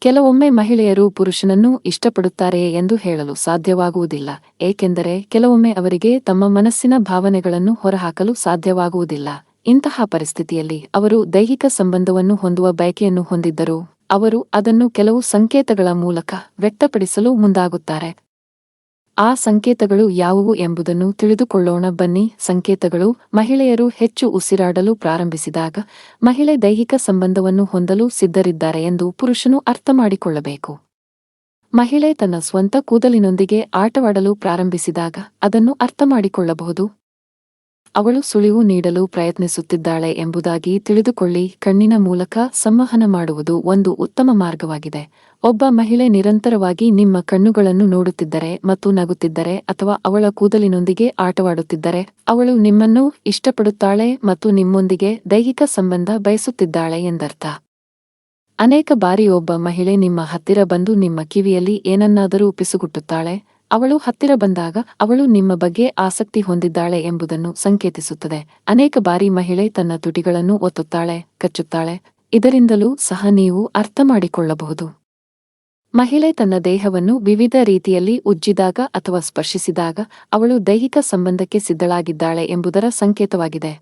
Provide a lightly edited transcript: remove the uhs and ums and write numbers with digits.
ಕೆಲವೊಮ್ಮೆ ಮಹಿಳೆಯರು ಪುರುಷನನ್ನು ಇಷ್ಟಪಡುತ್ತಾರೆಯೇ ಎಂದು ಹೇಳಲು ಸಾಧ್ಯವಾಗುವುದಿಲ್ಲ, ಏಕೆಂದರೆ ಕೆಲವೊಮ್ಮೆ ಅವರಿಗೆ ತಮ್ಮ ಮನಸ್ಸಿನ ಭಾವನೆಗಳನ್ನು ಹೊರಹಾಕಲು ಸಾಧ್ಯವಾಗುವುದಿಲ್ಲ. ಇಂತಹ ಪರಿಸ್ಥಿತಿಯಲ್ಲಿ ಅವರು ದೈಹಿಕ ಸಂಬಂಧವನ್ನು ಹೊಂದುವ ಬಯಕೆಯನ್ನು ಹೊಂದಿದ್ದರೂ ಅವರು ಅದನ್ನು ಕೆಲವು ಸಂಕೇತಗಳ ಮೂಲಕ ವ್ಯಕ್ತಪಡಿಸಲು ಮುಂದಾಗುತ್ತಾರೆ. ಆ ಸಂಕೇತಗಳು ಯಾವುವು ಎಂಬುದನ್ನು ತಿಳಿದುಕೊಳ್ಳೋಣ ಬನ್ನಿ. ಸಂಕೇತಗಳು: ಮಹಿಳೆಯರು ಹೆಚ್ಚು ಉಸಿರಾಡಲು ಪ್ರಾರಂಭಿಸಿದಾಗ ಮಹಿಳೆ ದೈಹಿಕ ಸಂಬಂಧವನ್ನು ಹೊಂದಲು ಸಿದ್ಧರಿದ್ದಾರೆ ಎಂದು ಪುರುಷನು ಅರ್ಥಮಾಡಿಕೊಳ್ಳಬೇಕು. ಮಹಿಳೆ ತನ್ನ ಸ್ವಂತ ಕೂದಲಿನೊಂದಿಗೆ ಆಟವಾಡಲು ಪ್ರಾರಂಭಿಸಿದಾಗ ಅದನ್ನು ಅರ್ಥಮಾಡಿಕೊಳ್ಳಬಹುದು. ಅವಳು ಸುಳಿವು ನೀಡಲು ಪ್ರಯತ್ನಿಸುತ್ತಿದ್ದಾಳೆ ಎಂಬುದಾಗಿ ತಿಳಿದುಕೊಳ್ಳಿ. ಕಣ್ಣಿನ ಮೂಲಕ ಸಂವಹನ ಮಾಡುವುದು ಒಂದು ಉತ್ತಮ ಮಾರ್ಗವಾಗಿದೆ. ಒಬ್ಬ ಮಹಿಳೆ ನಿರಂತರವಾಗಿ ನಿಮ್ಮ ಕಣ್ಣುಗಳನ್ನು ನೋಡುತ್ತಿದ್ದರೆ ಮತ್ತು ನಗುತ್ತಿದ್ದರೆ ಅಥವಾ ಅವಳ ಕೂದಲಿನೊಂದಿಗೆ ಆಟವಾಡುತ್ತಿದ್ದರೆ ಅವಳು ನಿಮ್ಮನ್ನು ಇಷ್ಟಪಡುತ್ತಾಳೆ ಮತ್ತು ನಿಮ್ಮೊಂದಿಗೆ ದೈಹಿಕ ಸಂಬಂಧ ಬಯಸುತ್ತಿದ್ದಾಳೆ ಎಂದರ್ಥ. ಅನೇಕ ಬಾರಿ ಒಬ್ಬ ಮಹಿಳೆ ನಿಮ್ಮ ಹತ್ತಿರ ಬಂದು ನಿಮ್ಮ ಕಿವಿಯಲ್ಲಿ ಏನನ್ನಾದರೂ ಪಿಸುಗುಟ್ಟುತ್ತಾಳೆ. ಅವಳು ಹತ್ತಿರ ಬಂದಾಗ ಅವಳು ನಿಮ್ಮ ಬಗ್ಗೆ ಆಸಕ್ತಿ ಹೊಂದಿದ್ದಾಳೆ ಎಂಬುದನ್ನು ಸಂಕೇತಿಸುತ್ತದೆ. ಅನೇಕ ಬಾರಿ ಮಹಿಳೆ ತನ್ನ ತುಟಿಗಳನ್ನು ಒತ್ತುತ್ತಾಳೆ, ಕಚ್ಚುತ್ತಾಳೆ. ಇದರಿಂದಲೂ ಸಹ ನೀವು ಅರ್ಥಮಾಡಿಕೊಳ್ಳಬಹುದು. ಮಹಿಳೆ ತನ್ನ ದೇಹವನ್ನು ವಿವಿಧ ರೀತಿಯಲ್ಲಿ ಉಜ್ಜಿದಾಗ ಅಥವಾ ಸ್ಪರ್ಶಿಸಿದಾಗ ಅವಳು ದೈಹಿಕ ಸಂಬಂಧಕ್ಕೆ ಸಿದ್ಧಳಾಗಿದ್ದಾಳೆ ಎಂಬುದರ ಸಂಕೇತವಾಗಿದೆ.